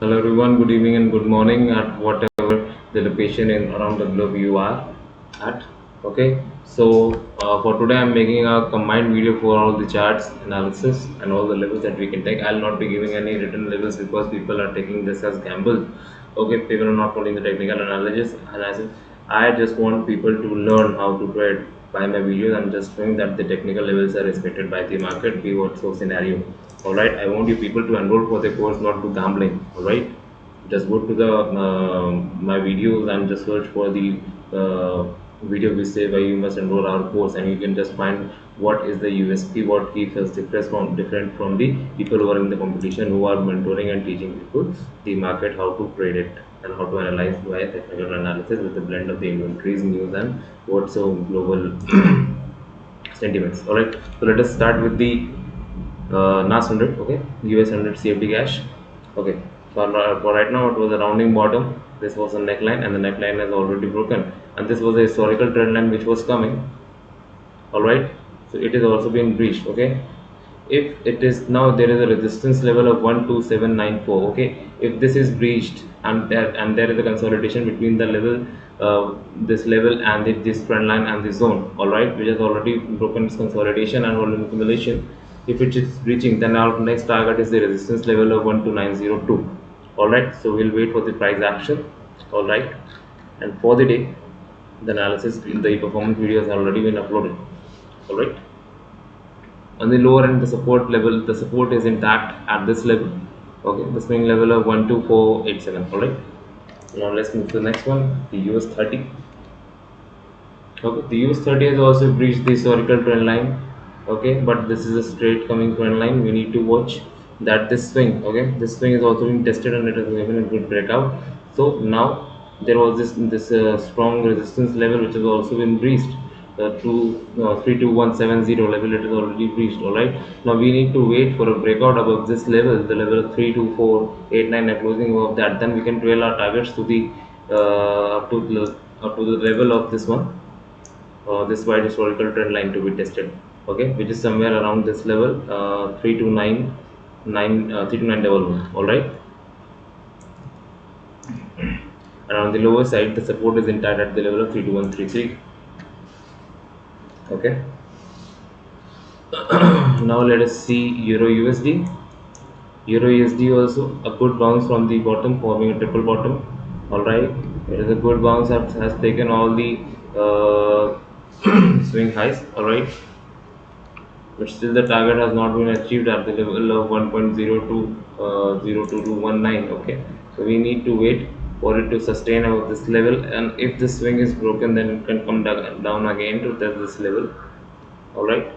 Hello everyone, good evening and good morning at whatever the location in around the globe you are at. Okay, so for today I'm making a combined video for all the charts analysis and all the levels that we can take. I'll not be giving any written levels because people are taking this as gamble. Okay, people are not following the technical analysis. I just want people to learn how to trade by my videos. I'm just showing that the technical levels are respected by the market, be what so scenario. Alright, I want you people to enroll for the course, not to gambling. Alright, just go to the my videos and just search for the uh, video which say why you must enroll our course, and you can just find what is the USP, what keeps us different from the people who are in the competition, who are mentoring and teaching people the market how to trade it and how to analyze via technical analysis with a blend of the inventories, news, and what's so global sentiments. All right, so let us start with the NAS100. Okay, US100 CFD cash. Okay, for right now it was a rounding bottom. This was a neckline, and the neckline has already broken, and this was a historical trend line which was coming. All right, so it is also been breached. Okay, if it is now, there is a resistance level of 12794. Okay, if this is breached and there is a consolidation between the level, this level and this trend line and this zone, all right, which has already broken its consolidation and volume accumulation. If it is breaching, then our next target is the resistance level of 12902. All right, so we'll wait for the price action. All right, and for the day, the analysis, the performance video has already been uploaded. All right, on the lower end, the support level, the support is intact at this level. Okay, the swing level of 12487. All right, now let's move to the next one, the US30. Okay, the US30 has also breached the historical trend line. Okay, but this is a straight coming trend line. We need to watch that this swing, okay, this swing is also being tested and it has given a good breakout. So now there was this strong resistance level which has also been breached. To 32170 level, it is already breached. All right, now we need to wait for a breakout above this level, the level of 32489, and closing above that, then we can trail our targets to the up to the level of this one, this wide historical trend line to be tested. Okay, which is somewhere around this level, 32911. All right, and on the lower side, the support is intact at the level of 32133. Okay, now let us see Euro USD. Euro USD also a good bounce from the bottom, forming a triple bottom. All right, it is a good bounce, has taken all the swing highs. All right, but still the target has not been achieved at the level of 1.02 02219. Okay, so we need to wait for it to sustain above this level, and if this swing is broken, then it can come down again to test this level. All right,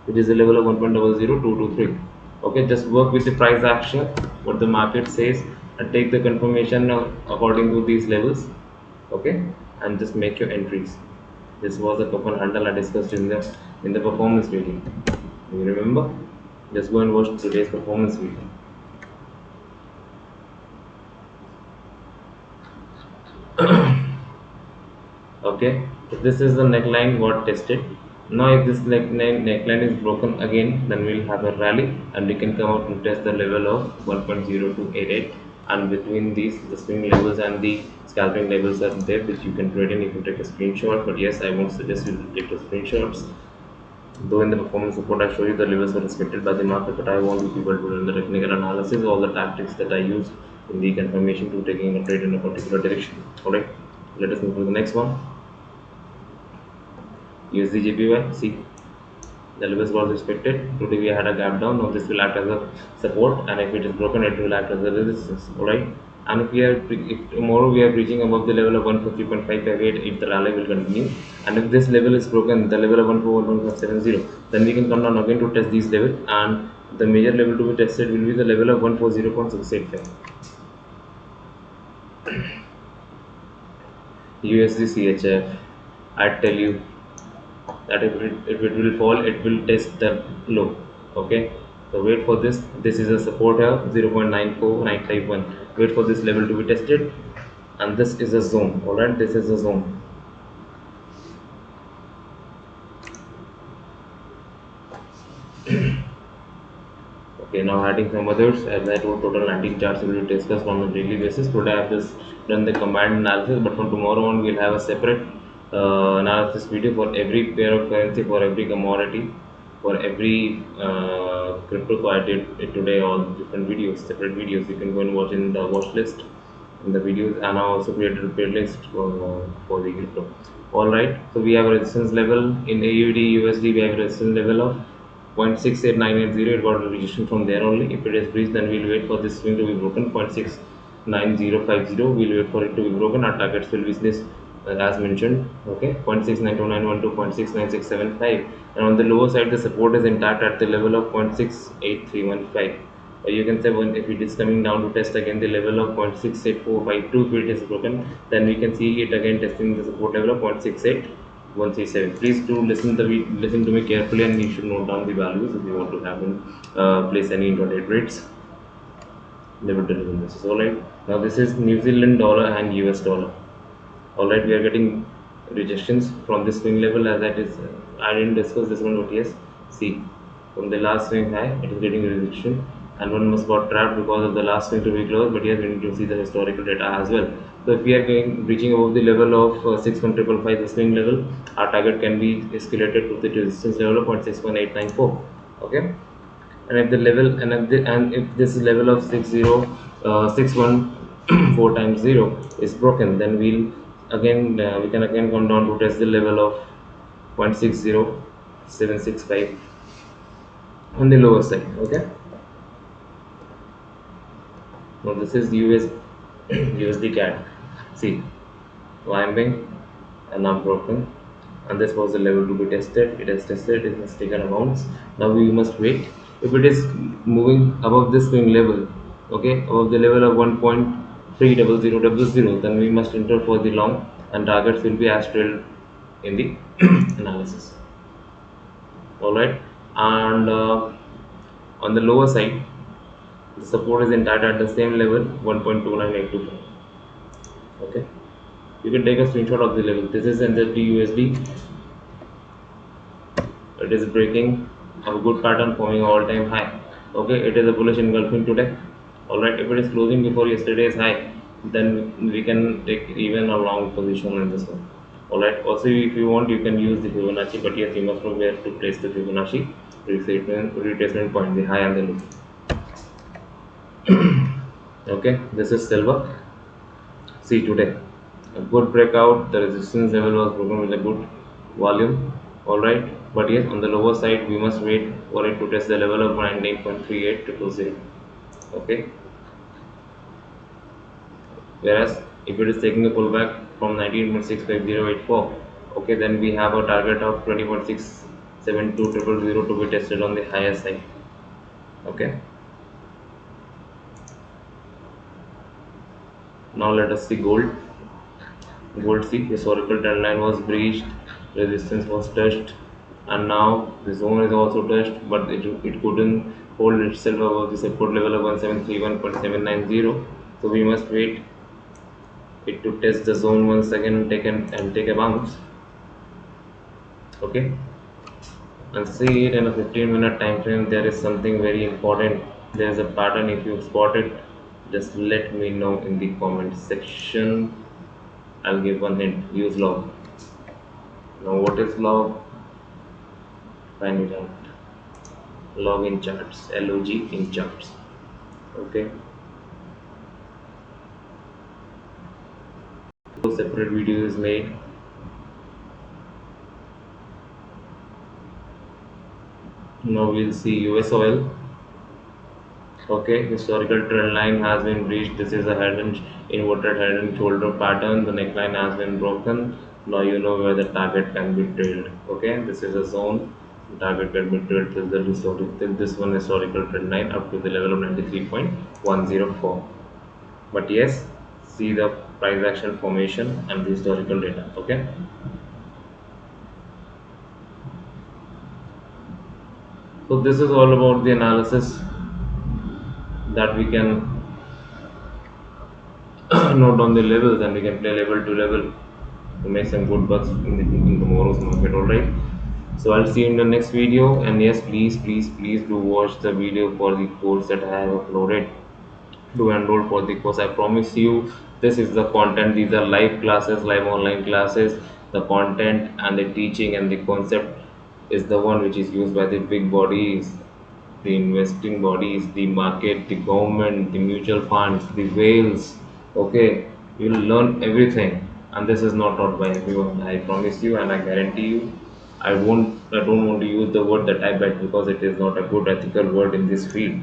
it is a level of 1.00223. Okay, just work with the price action, what the market says, and take the confirmation according to these levels. Okay, and just make your entries. This was a coupon handle I discussed in the performance video. You remember? Just go and watch today's performance video. Okay, so this is the neckline got tested. Now if this neckline is broken again, then we'll have a rally and we can come out and test the level of 1.0288, and between these, the swing levels and the scalping levels are there, which you can trade in if you take a screenshot. But yes, I won't suggest you to take the screenshots. Though in the performance report I show you the levels were respected by the market, but I want you people to learn the technical analysis, all the tactics that I use in the confirmation to taking a trade in a particular direction. Alright, let us move to the next one. USDJPY, see, the levels was respected. Today we had a gap down. Now this will act as a support, and if it is broken, it will act as a resistance. Alright, and if tomorrow we are reaching above the level of 150.558, if the rally will continue, and if this level is broken, the level of 141.570, then we can come down again to test these levels, and the major level to be tested will be the level of 140.685. USDCHF, I tell you that if it will fall, it will test the low. Okay, so wait for this. This is a support here, 0.94951. Wait for this level to be tested, and this is a zone. All right, this is a zone. Okay, Okay, now adding some others. As I told, total 19 charts we will discuss on a daily basis. Today I have just done the combined analysis, but from tomorrow on we'll have a separate analysis video for every pair of currency, for every commodity, for every crypto. So I did it today, all different videos, separate videos. You can go and watch in the watch list in the videos, and I also created a playlist for the crypto. All right, so we have a resistance level in AUD USD. We have a resistance level of 0.68980. It got a rejection from there only. If it is breached, then we'll wait for this swing to be broken. 0.69050. We'll wait for it to be broken. Our targets will be this as mentioned. Okay, 0.692912, 0.69675. And on the lower side, the support is intact at the level of 0.68315. Or you can say if it is coming down to test again the level of 0.68452, if it is broken, then we can see it again testing the support level of 0.68137. Please do listen to me carefully, and you should note down the values if you want to have place any intraday trades. This is all right. Now this is New Zealand dollar and US dollar. All right, we are getting rejections from this swing level, as that is I didn't discuss this one, but yes, see, from the last swing high it is getting rejection, and one must got trapped because of the last swing to be closed. But yes, we need to see the historical data as well. So if we are reaching above the level of 61555, the swing level, our target can be escalated to the resistance level of 0.61894. Okay, and if the level and if this level of 614 times 0 is broken, then we can again come down to test the level of 0.60765 on the lower side. Okay, now this is USD CAD. See, climbing and now broken, and this was the level to be tested. It is tested, it has taken a bounce. Now we must wait. If it is moving above this swing level, okay, above the level of 1.30000, then we must enter for the long, and targets will be as trailed in the analysis. All right, and on the lower side, the support is intact at the same level, 1.29825. Okay, you can take a screenshot of the level. This is USD. It is breaking a good pattern, forming all-time high. Okay, it is a bullish engulfing today. All right, if it is closing before yesterday's high, then we can take even a long position in this one. All right, also if you want, you can use the Fibonacci, but yes, you must know where to place the Fibonacci retracement point, the high and the low. Okay, this is silver. See, today a good breakout, the resistance level was broken with a good volume. All right, but yes, on the lower side we must wait for it to test the level of 19.3820. Okay, whereas if it is taking a pullback from 19.65084, okay, then we have a target of 20.672000 to be tested on the higher side. Okay, now let us see gold. See, historical trend line was breached, resistance was touched, and now the zone is also touched, but it couldn't hold itself above the support level of 1731.790. So we must wait it to test the zone once again and take a bounce. Okay, and see it in a 15-minute time frame. There is something very important. There is a pattern. If you spot it, just let me know in the comment section. I'll give one hint. Use log. Now what is log? Find it out. Log in charts. LOG in charts. Okay. So separate video is made. Now we'll see US oil. Okay, historical trend line has been breached. This is a inverted head and shoulder pattern. The neckline has been broken. Now you know where the target can be trailed. Okay, this is a zone. The target can be trailed till this one historical trend line up to the level of 93.104. But yes, see the price action formation and the historical data. Okay. So this is all about the analysis that we can note on the levels, and we can play level to level to make some good bucks in tomorrow's market. All right. So I'll see you in the next video. And yes, please do watch the video for the course that I have uploaded. Do enroll for the course. I promise you, this is the content. These are live classes, live online classes. The content and the teaching and the concept is the one which is used by the big bodies, the investing bodies, the market, the government, the mutual funds, the whales. Okay, you will learn everything, and this is not taught by everyone. I promise you, and I guarantee you. I don't want to use the word that I bet because it is not a good ethical word in this field.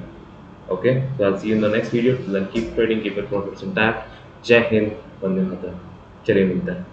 Okay, so I'll see you in the next video. Then keep trading, keep your profits intact. Jai Hind, Vande Mataram. चलिए मिलता है